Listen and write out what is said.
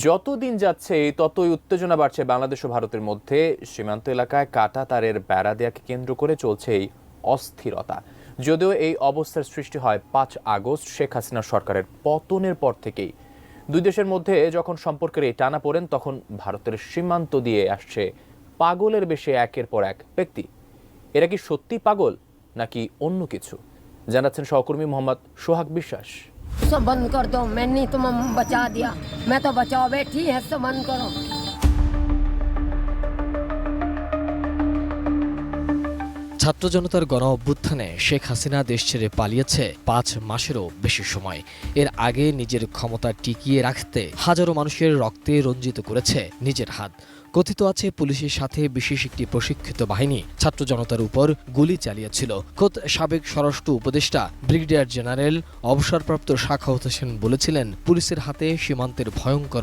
যত দিন যাচ্ছে ততই উত্তেজনা বাড়ছে বাংলাদেশ ও ভারতের মধ্যে। সীমান্ত এলাকায় কাঁটা তারের বেড়া দেওয়াকে কেন্দ্র করে চলছে এই অস্থিরতা। যদিও এই অবস্থার সৃষ্টি হয় 5 আগস্ট শেখ হাসিনা সরকারের পতনের পর থেকেই। দুই দেশের মধ্যে যখন সম্পর্কের এই টানাপোড়েন, তখন ভারতের সীমান্ত দিয়ে আসছে পাগলের বেশে একের পর এক ব্যক্তি। এরা কি সত্যি পাগল নাকি অন্য কিছু, জানাচ্ছেন সহকর্মী মোহাম্মদ সোহাগ বিশ্বাস। सब बंद कर दो, मैंने तुम बचा दिया, मैं तो बचाओ बैठी है, सब बंद करो। ছাত্র জনতার গণ অভ্যুত্থানে শেখ হাসিনা দেশ ছেড়ে পালিয়েছে 5 মাসেরও বেশি সময়। এর আগে নিজের ক্ষমতা টিকিয়ে রাখতে হাজারো মানুষের রক্তে রঞ্জিত করেছে নিজের হাত। কথিত আছে পুলিশের সাথে বিশেষ একটি প্রশিক্ষিত বাহিনী ছাত্র জনতার উপর গুলি চালিয়েছিল। খোদ সাবেক স্বরাষ্ট্র উপদেষ্টা ব্রিগেডিয়ার জেনারেল অবসরপ্রাপ্ত সাখাওয়াত হোসেন বলেছিলেন, পুলিশের হাতে সীমান্তের ভয়ঙ্কর